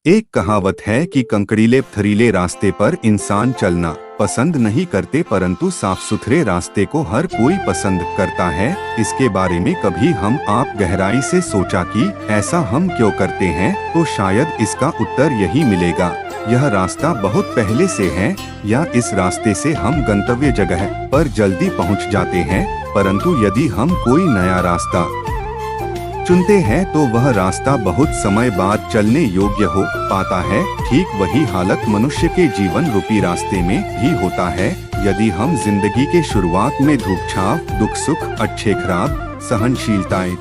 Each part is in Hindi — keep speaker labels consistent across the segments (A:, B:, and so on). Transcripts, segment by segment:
A: एक कहावत है कि कंकड़ीले पथरीले रास्ते पर इंसान चलना पसंद नहीं करते, परंतु साफ सुथरे रास्ते को हर कोई पसंद करता है। इसके बारे में कभी हम आप गहराई से सोचा कि ऐसा हम क्यों करते हैं? तो शायद इसका उत्तर यही मिलेगा। यह रास्ता बहुत पहले से है, या इस रास्ते से हम गंतव्य जगह पर जल्दी पहुंच जाते हैं, परंतु यदि हम कोई नया रास्ता चुनते हैं तो वह रास्ता बहुत समय बाद चलने योग्य हो पाता है। ठीक वही हालत मनुष्य के जीवन रूपी रास्ते में भी होता है। यदि हम जिंदगी के शुरुआत में धूप छाव, दुख सुख, अच्छे खराब, सहनशीलताएं,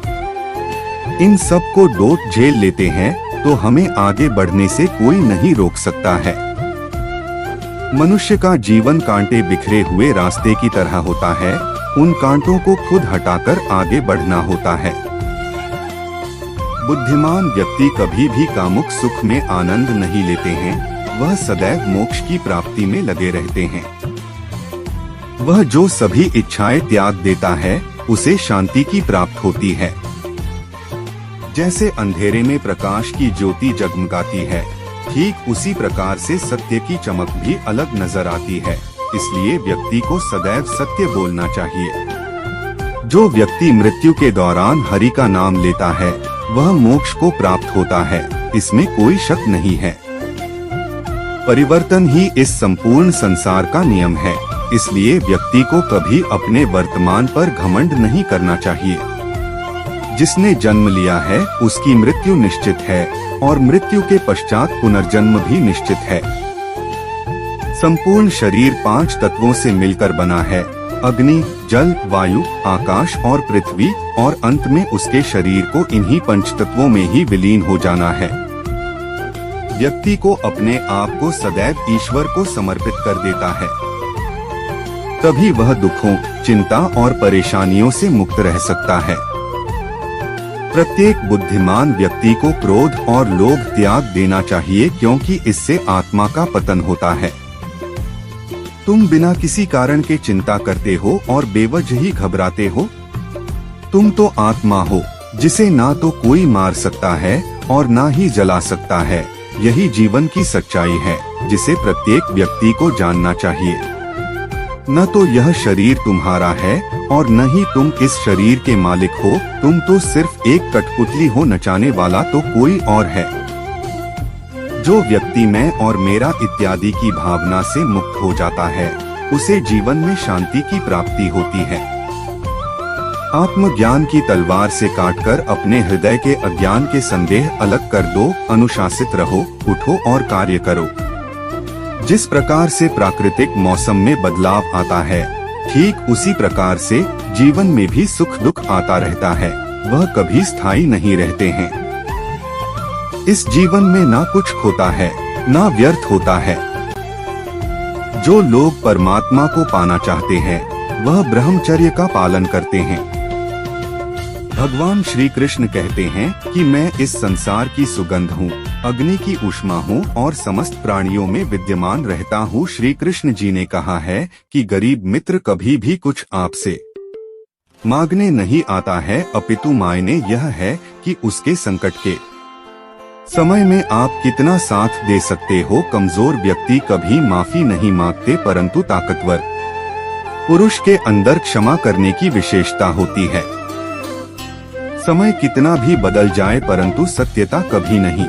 A: इन सब को डोट झेल लेते हैं तो हमें आगे बढ़ने से कोई नहीं रोक सकता है। मनुष्य का जीवन कांटे बिखरे हुए रास्ते की तरह होता है। उन कांटों को खुद हटाकर आगे बढ़ना होता है। बुद्धिमान व्यक्ति कभी भी कामुक सुख में आनंद नहीं लेते हैं। वह सदैव मोक्ष की प्राप्ति में लगे रहते हैं। वह जो सभी इच्छाएं त्याग देता है उसे शांति की प्राप्त होती है। जैसे अंधेरे में प्रकाश की ज्योति जगमगाती है, ठीक उसी प्रकार से सत्य की चमक भी अलग नजर आती है। इसलिए व्यक्ति को सदैव सत्य बोलना चाहिए। जो व्यक्ति मृत्यु के दौरान हरि का नाम लेता है वह मोक्ष को प्राप्त होता है, इसमें कोई शक नहीं है। परिवर्तन ही इस संपूर्ण संसार का नियम है। इसलिए व्यक्ति को कभी अपने वर्तमान पर घमंड नहीं करना चाहिए। जिसने जन्म लिया है उसकी मृत्यु निश्चित है, और मृत्यु के पश्चात पुनर्जन्म भी निश्चित है। संपूर्ण शरीर 5 तत्वों से मिलकर बना है: अग्नि, जल, वायु, आकाश और पृथ्वी, और अंत में उसके शरीर को इन्हीं 5 तत्वों में ही विलीन हो जाना है। व्यक्ति को अपने आप को सदैव ईश्वर को समर्पित कर देता है, तभी वह दुखों, चिंता और परेशानियों से मुक्त रह सकता है। प्रत्येक बुद्धिमान व्यक्ति को क्रोध और लोभ त्याग देना चाहिए, क्योंकि इससे आत्मा का पतन होता है। तुम बिना किसी कारण के चिंता करते हो और बेवजह ही घबराते हो। तुम तो आत्मा हो, जिसे ना तो कोई मार सकता है और ना ही जला सकता है। यही जीवन की सच्चाई है, जिसे प्रत्येक व्यक्ति को जानना चाहिए। न तो यह शरीर तुम्हारा है और न ही तुम इस शरीर के मालिक हो। तुम तो सिर्फ एक कठपुतली हो, नचाने वाला तो कोई और है। जो व्यक्ति मैं और मेरा इत्यादि की भावना से मुक्त हो जाता है, उसे जीवन में शांति की प्राप्ति होती है। आत्मज्ञान की तलवार से काटकर अपने हृदय के अज्ञान के संदेह अलग कर दो। अनुशासित रहो, उठो और कार्य करो। जिस प्रकार से प्राकृतिक मौसम में बदलाव आता है, ठीक उसी प्रकार से जीवन में भी सुख दुख आता रहता है। वह कभी स्थायी नहीं रहते हैं। इस जीवन में ना कुछ खोता है, ना व्यर्थ होता है। जो लोग परमात्मा को पाना चाहते हैं, वह ब्रह्मचर्य का पालन करते हैं। भगवान श्री कृष्ण कहते हैं कि मैं इस संसार की सुगंध हूँ, अग्नि की ऊष्मा हूँ और समस्त प्राणियों में विद्यमान रहता हूँ। श्री कृष्ण जी ने कहा है कि गरीब मित्र कभी भी कुछ आपसे मांगने नहीं आता है, अपितु मायने यह है कि उसके संकट के समय में आप कितना साथ दे सकते हो। कमजोर व्यक्ति कभी माफी नहीं मांगते, परंतु ताकतवर पुरुष के अंदर क्षमा करने की विशेषता होती है। समय कितना भी बदल जाए, परंतु सत्यता कभी नहीं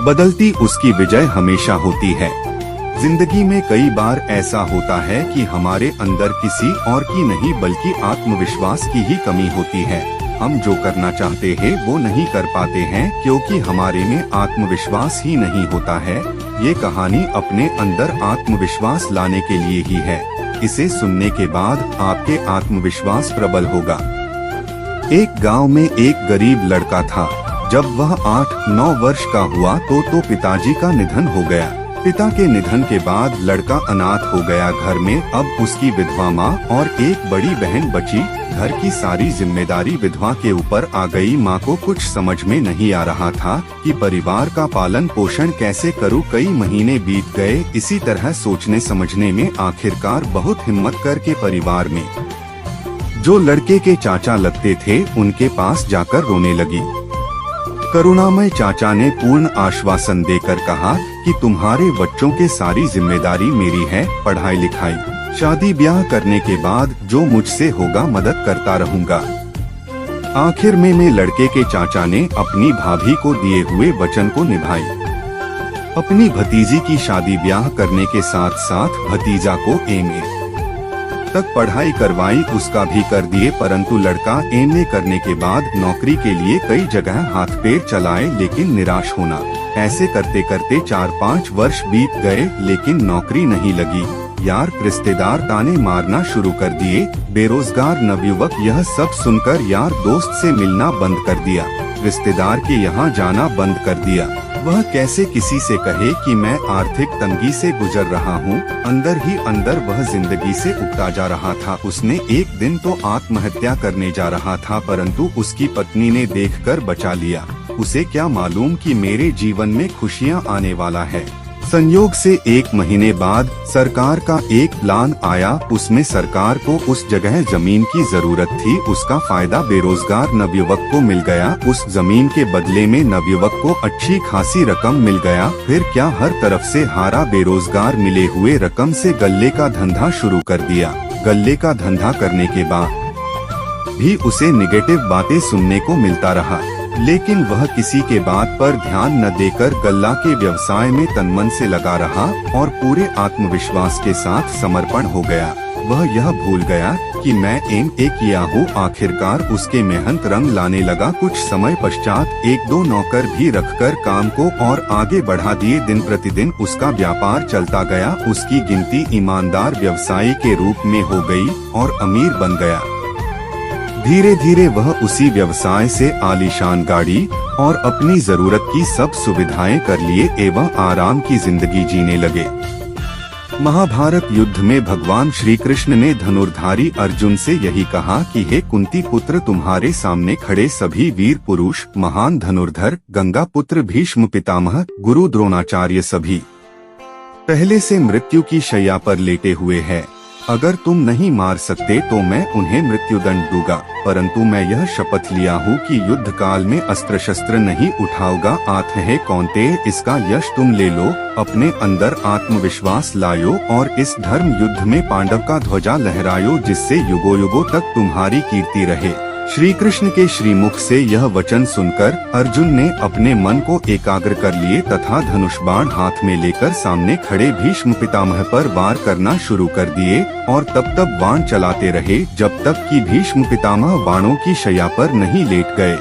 A: बदलती, उसकी विजय हमेशा होती है। जिंदगी में कई बार ऐसा होता है कि हमारे अंदर किसी और की नहीं बल्कि आत्मविश्वास की ही कमी होती है। हम जो करना चाहते हैं वो नहीं कर पाते हैं, क्योंकि हमारे में आत्मविश्वास ही नहीं होता है। ये कहानी अपने अंदर आत्मविश्वास लाने के लिए ही है। इसे सुनने के बाद आपके आत्मविश्वास प्रबल होगा। एक गांव में एक गरीब लड़का था। जब वह 8-9 वर्ष का हुआ तो पिताजी का निधन हो गया। पिता के निधन के बाद लड़का अनाथ हो गया। घर में अब उसकी विधवा माँ और एक बड़ी बहन बची। घर की सारी जिम्मेदारी विधवा के ऊपर आ गई। माँ को कुछ समझ में नहीं आ रहा था कि परिवार का पालन पोषण कैसे करूँ। कई महीने बीत गए इसी तरह सोचने समझने में। आखिरकार बहुत हिम्मत करके परिवार में जो लड़के के चाचा लगते थे उनके पास जाकर रोने लगी। करुणामय चाचा ने पूर्ण आश्वासन देकर कहा कि तुम्हारे बच्चों के सारी जिम्मेदारी मेरी है, पढ़ाई लिखाई शादी ब्याह करने के बाद जो मुझसे होगा मदद करता रहूंगा। आखिर में लड़के के चाचा ने अपनी भाभी को दिए हुए वचन को निभाई। अपनी भतीजी की शादी ब्याह करने के साथ साथ भतीजा को एमए तक पढ़ाई करवाई, उसका भी कर दिए। परंतु लड़का एमए करने के बाद नौकरी के लिए कई जगह हाथ पैर चलाए, लेकिन निराश होना। ऐसे करते करते 4-5 वर्ष बीत गए, लेकिन नौकरी नहीं लगी। यार रिश्तेदार ताने मारना शुरू कर दिए। बेरोजगार नवयुवक यह सब सुनकर यार दोस्त से मिलना बंद कर दिया, रिश्तेदार के यहाँ जाना बंद कर दिया। वह कैसे किसी से कहे कि मैं आर्थिक तंगी से गुजर रहा हूँ। अंदर ही अंदर वह जिंदगी से उबता जा रहा था। उसने एक दिन तो आत्महत्या करने जा रहा था, परंतु उसकी पत्नी ने देखकर बचा लिया। उसे क्या मालूम कि मेरे जीवन में खुशियाँ आने वाला है। संयोग से 1 महीने बाद सरकार का एक प्लान आया। उसमें सरकार को उस जगह जमीन की जरूरत थी, उसका फायदा बेरोजगार नवयुवक को मिल गया। उस जमीन के बदले में नवयुवक को अच्छी खासी रकम मिल गया। फिर क्या, हर तरफ से हारा बेरोजगार मिले हुए रकम से गल्ले का धंधा शुरू कर दिया। गल्ले का धंधा करने के बाद भी उसे निगेटिव बातें सुनने को मिलता रहा, लेकिन वह किसी के बात पर ध्यान न देकर गल्ला के व्यवसाय में तनमन से लगा रहा और पूरे आत्मविश्वास के साथ समर्पण हो गया। वह यह भूल गया कि मैं एमए किया हूँ। आखिरकार उसके मेहनत रंग लाने लगा। कुछ समय पश्चात 1-2 नौकर भी रखकर काम को और आगे बढ़ा दिए। दिन प्रतिदिन उसका व्यापार चलता गया। उसकी गिनती ईमानदार व्यवसायी के रूप में हो गई और अमीर बन गया। धीरे धीरे वह उसी व्यवसाय से आलीशान गाड़ी और अपनी जरूरत की सब सुविधाएं कर लिए एवं आराम की जिंदगी जीने लगे। महाभारत युद्ध में भगवान श्री कृष्ण ने धनुर्धारी अर्जुन से यही कहा कि हे कुंती पुत्र, तुम्हारे सामने खड़े सभी वीर पुरुष, महान धनुर्धर, गंगा पुत्र भीष्म पितामह, गुरु द्रोणाचार्य सभी पहले से मृत्यु की शैया पर लेटे हुए हैं। अगर तुम नहीं मार सकते तो मैं उन्हें मृत्युदंड दूंगा, परंतु मैं यह शपथ लिया हूँ कि युद्ध काल में अस्त्र शस्त्र नहीं उठाऊंगा। आत्म है कौन्तेय, इसका यश तुम ले लो। अपने अंदर आत्मविश्वास लायो और इस धर्म युद्ध में पांडव का ध्वजा लहरायो, जिससे युगों युगों तक तुम्हारी कीर्ति रहे। श्री कृष्ण के श्रीमुख से यह वचन सुनकर अर्जुन ने अपने मन को एकाग्र कर लिए तथा धनुष बाण हाथ में लेकर सामने खड़े भीष्म पितामह पर वार करना शुरू कर दिए और तब बाण चलाते रहे जब तक कि भीष्म पितामह बाणों की शैया पर नहीं लेट गए।